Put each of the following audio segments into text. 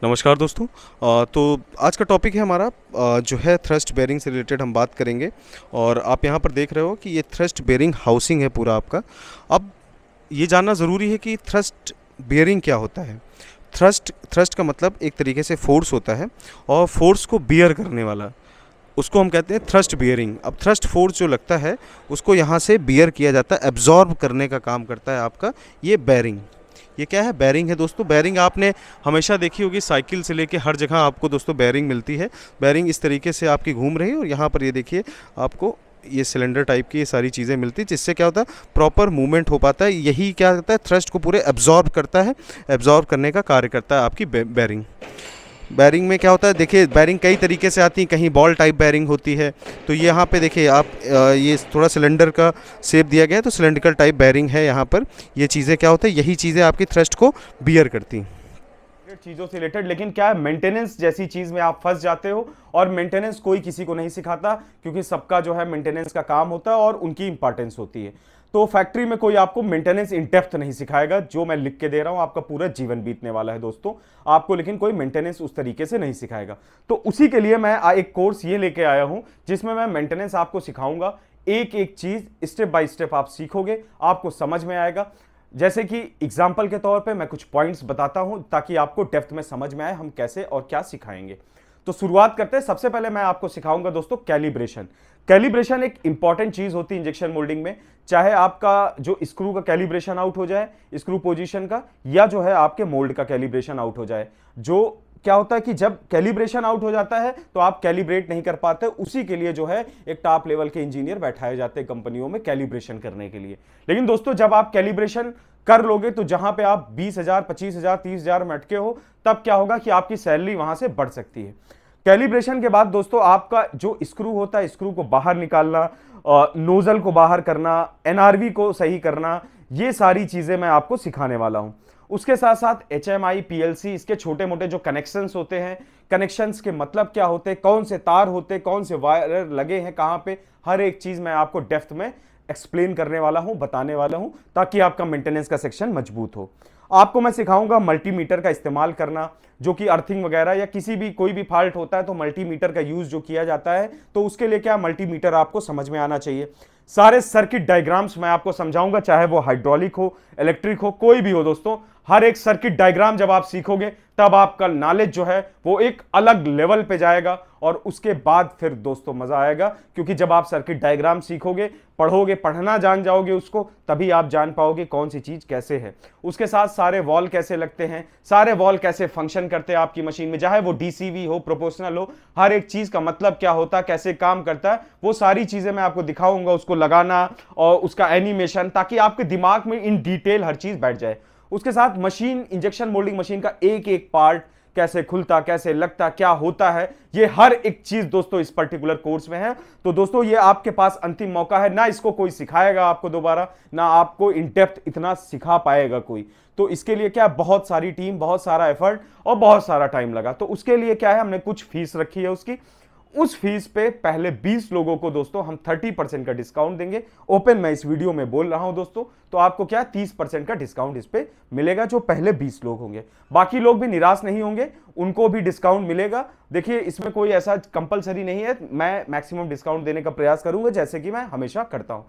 नमस्कार दोस्तों। तो आज का टॉपिक है हमारा जो है थ्रस्ट बेयरिंग से रिलेटेड हम बात करेंगे। और आप यहाँ पर देख रहे हो कि ये थ्रस्ट बेयरिंग हाउसिंग है पूरा आपका। अब ये जानना ज़रूरी है कि थ्रस्ट बेयरिंग क्या होता है। थ्रस्ट थ्रस्ट का मतलब एक तरीके से फोर्स होता है, और फोर्स को बियर करने वाला उसको हम कहते हैं थ्रस्ट बियरिंग। अब थ्रस्ट फोर्स जो लगता है उसको यहाँ से बियर किया जाता है, एब्जॉर्ब करने का काम करता है आपका ये बेयरिंग। ये क्या है? बेयरिंग है दोस्तों। बेयरिंग आपने हमेशा देखी होगी, साइकिल से लेके हर जगह आपको दोस्तों बेयरिंग मिलती है। बेयरिंग इस तरीके से आपकी घूम रही है, और यहाँ पर ये देखिए आपको ये सिलेंडर टाइप की ये सारी चीज़ें मिलती है, जिससे क्या होता है प्रॉपर मूवमेंट हो पाता है। यही क्या करता है, थ्रस्ट को पूरे एब्जॉर्ब करता है। एब्जॉर्ब करने का कार्य करता है आपकी बेयरिंग। बैरिंग में क्या होता है, देखिए बैरिंग कई तरीके से आती हैं। कहीं बॉल टाइप बैरिंग होती है, तो ये यहाँ पे देखिए आप ये थोड़ा सिलेंडर का शेप दिया गया है, तो सिलेंड्रिकल टाइप बैरिंग है यहाँ पर। ये चीज़ें क्या होता है, यही चीज़ें आपकी थ्रस्ट को बियर करती हैं। चीजों से रिलेटेड, लेकिन क्या है, मेंटेनेंस जैसी चीज में आप फंस जाते हो। और मेंटेनेंस कोई किसी को नहीं सिखाता, क्योंकि सबका जो है मेंटेनेंस का काम होता है और उनकी इंपॉर्टेंस होती है। तो फैक्ट्री में कोई आपको मेंटेनेंस इन डेप्थ नहीं सिखाएगा। जो मैं लिख के दे रहा हूं, आपका पूरा जीवन बीतने वाला है दोस्तों, आपको लेकिन कोई मेंटेनेंस उस तरीके से नहीं सिखाएगा। तो उसी के लिए मैं एक कोर्स ये लेके आया हूं, जिसमें मैं मेंटेनेंस आपको सिखाऊंगा। एक एक चीज स्टेप बाय स्टेप आप सीखोगे, आपको समझ में आएगा। जैसे कि एग्जाम्पल के तौर पे मैं कुछ पॉइंट्स बताता हूं, ताकि आपको डेप्थ में समझ में आए हम कैसे और क्या सिखाएंगे। तो शुरुआत करते हैं। सबसे पहले मैं आपको सिखाऊंगा दोस्तों कैलिब्रेशन। कैलिब्रेशन एक इंपॉर्टेंट चीज होती है इंजेक्शन मोल्डिंग में। चाहे आपका जो स्क्रू का कैलिब्रेशन आउट हो जाए, स्क्रू पोजीशन का, या जो है आपके मोल्ड का कैलिब्रेशन आउट हो जाए। जो क्या होता है कि जब कैलिब्रेशन आउट हो जाता है तो आप कैलिब्रेट नहीं कर पाते। उसी के लिए जो है एक टॉप लेवल के इंजीनियर बैठाए जाते हैं कंपनियों में कैलिब्रेशन करने के लिए। लेकिन दोस्तों, जब आप कैलिब्रेशन कर लोगे तो जहां पे आप 20,000, 25,000, 30,000 में अटके हो, तब क्या होगा कि आपकी सैलरी वहां से बढ़ सकती है। कैलिब्रेशन के बाद दोस्तों, आपका जो स्क्रू होता है, स्क्रू को बाहर निकालना, नोजल को बाहर करना, एनआरवी को सही करना, ये सारी चीजें मैं आपको सिखाने वाला हूं। उसके साथ साथ एचएमआई, पीएलसी, इसके छोटे मोटे जो कनेक्शंस होते हैं, कनेक्शंस के मतलब क्या होते हैं, कौन से तार होते हैं, कौन से वायर लगे हैं कहां पे, हर एक चीज मैं आपको डेप्थ में एक्सप्लेन करने वाला हूं, बताने वाला हूं, ताकि आपका मेंटेनेंस का सेक्शन मजबूत हो। आपको मैं सिखाऊंगा मल्टीमीटर का इस्तेमाल करना, जो कि अर्थिंग वगैरह या किसी भी कोई भी फॉल्ट होता है तो मल्टीमीटर का यूज जो किया जाता है, तो उसके लिए क्या मल्टीमीटर आपको समझ में आना चाहिए। सारे सर्किट डायग्राम्स मैं आपको समझाऊंगा, चाहे वो हाइड्रोलिक हो, इलेक्ट्रिक हो, कोई भी हो दोस्तों। हर एक सर्किट डायग्राम जब आप सीखोगे, तब आपका नॉलेज जो है वो एक अलग लेवल पे जाएगा। और उसके बाद फिर दोस्तों मजा आएगा, क्योंकि जब आप सर्किट डायग्राम सीखोगे, पढ़ोगे, पढ़ना जान जाओगे उसको, तभी आप जान पाओगे कौन सी चीज कैसे है। उसके साथ सारे वॉल कैसे लगते हैं, सारे वॉल कैसे फंक्शन करते हैं आपकी मशीन में, चाहे वो डीसीवी हो, प्रोपोर्शनल हो, हर एक चीज का मतलब क्या होता है, कैसे काम करता है, वो सारी चीजें मैं आपको दिखाऊंगा। उसको लगाना और उसका एनिमेशन, ताकि आपके दिमाग में इन डिटेल हर चीज बैठ जाए। उसके साथ मशीन, इंजेक्शन मोल्डिंग मशीन का एक एक पार्ट कैसे खुलता, कैसे लगता, क्या होता है, ये हर एक चीज दोस्तों इस पर्टिकुलर कोर्स में है। तो दोस्तों, ये आपके पास अंतिम मौका है। ना इसको कोई सिखाएगा आपको दोबारा, ना आपको इन डेप्थ इतना सिखा पाएगा कोई। तो इसके लिए क्या, बहुत सारी टीम, बहुत सारा एफर्ट और बहुत सारा टाइम लगा। तो उसके लिए क्या है, हमने कुछ फीस रखी है उसकी। उस फीस पे पहले 20 लोगों को दोस्तों हम 30% का डिस्काउंट देंगे। ओपन मैं इस वीडियो में बोल रहा हूं दोस्तों, तो आपको क्या 30% का डिस्काउंट इस पे मिलेगा, जो पहले 20 लोग होंगे। बाकी लोग भी निराश नहीं होंगे, उनको भी डिस्काउंट मिलेगा। देखिए, इसमें कोई ऐसा कंपलसरी नहीं है, मैं मैक्सिमम डिस्काउंट देने का प्रयास करूंगा, जैसे कि मैं हमेशा करता हूं।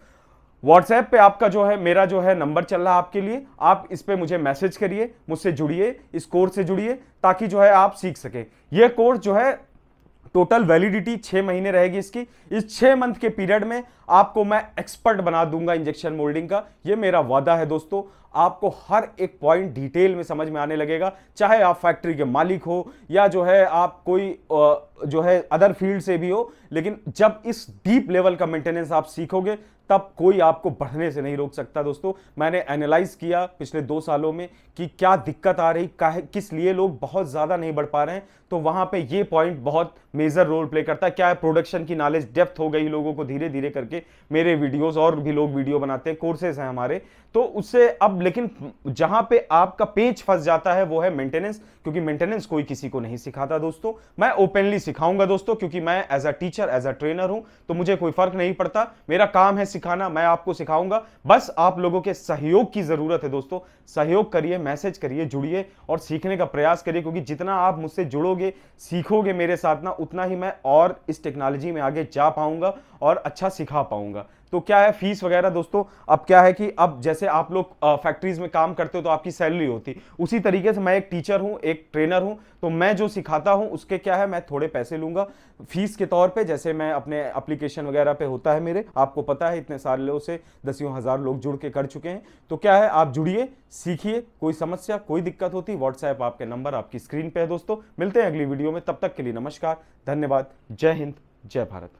व्हाट्सएप पे आपका जो है, मेरा जो है नंबर चल रहा है आपके लिए, आप इस पे मुझे मैसेज करिए, मुझसे जुड़िए, इस कोर्स से जुड़िए, ताकि जो है आप सीख सके। ये कोर्स जो है, टोटल वैलिडिटी 6 महीने रहेगी इसकी। इस 6 मंथ के पीरियड में आपको मैं एक्सपर्ट बना दूंगा इंजेक्शन मोल्डिंग का, ये मेरा वादा है दोस्तों। आपको हर एक पॉइंट डिटेल में समझ में आने लगेगा, चाहे आप फैक्ट्री के मालिक हो, या जो है आप कोई जो है अदर फील्ड से भी हो। लेकिन जब इस डीप लेवल का मेंटेनेंस आप सीखोगे, तब कोई आपको बढ़ने से नहीं रोक सकता दोस्तों। मैंने एनालाइज किया पिछले 2 सालों में कि क्या दिक्कत आ रही, किस लिए लोग बहुत ज्यादा नहीं बढ़ पा रहे हैं, तो वहां पे ये पॉइंट बहुत मेजर रोल प्ले करता है। क्या है, प्रोडक्शन की नॉलेज डेप्थ हो गई लोगों को धीरे धीरे करके। मेरे वीडियोस, और भी लोग वीडियो बनाते हैं, कोर्सेज हैं हमारे, तो उससे अब अब लेकिन जहां पे आपका पेच फंस जाता है वो है मेंटेनेंस, क्योंकि मेंटेनेंस कोई किसी को नहीं सिखाता दोस्तों। मैं ओपनली सिखाऊंगा दोस्तों, क्योंकि मैं as a teacher, as a trainer हूं, तो मुझे कोई फर्क नहीं पड़ता, मेरा काम है सिखाना, मैं आपको सिखाऊंगा। बस आप लोगों के सहयोग की जरूरत है दोस्तों। सहयोग करिए, मैसेज करिए, जुड़िए और सीखने का प्रयास करिए, क्योंकि जितना आप मुझसे जुड़ोगे, सीखोगे मेरे साथ ना, उतना ही मैं और इस टेक्नोलॉजी में आगे जा पाऊंगा और अच्छा सिखा पाऊंगा। तो क्या है फीस वगैरह दोस्तों, अब क्या है कि अब जैसे आप लोग फैक्ट्रीज में काम करते हो तो आपकी सैलरी होती, उसी तरीके से मैं एक टीचर हूं, एक ट्रेनर हूं, तो मैं जो सिखाता हूं उसके क्या है, मैं थोड़े पैसे लूंगा फीस के तौर पे। जैसे मैं अपने एप्लीकेशन वगैरह पे होता है मेरे, आपको पता है इतने सारे लोगों से दसियों हजार लोग जुड़ के कर चुके हैं। तो क्या है, आप जुड़िए, सीखिए, कोई समस्या कोई दिक्कत होती, व्हाट्सएप आपके नंबर आपकी स्क्रीन पे है दोस्तों। मिलते हैं अगली वीडियो में, तब तक के लिए नमस्कार, धन्यवाद, जय हिंद, जय भारत।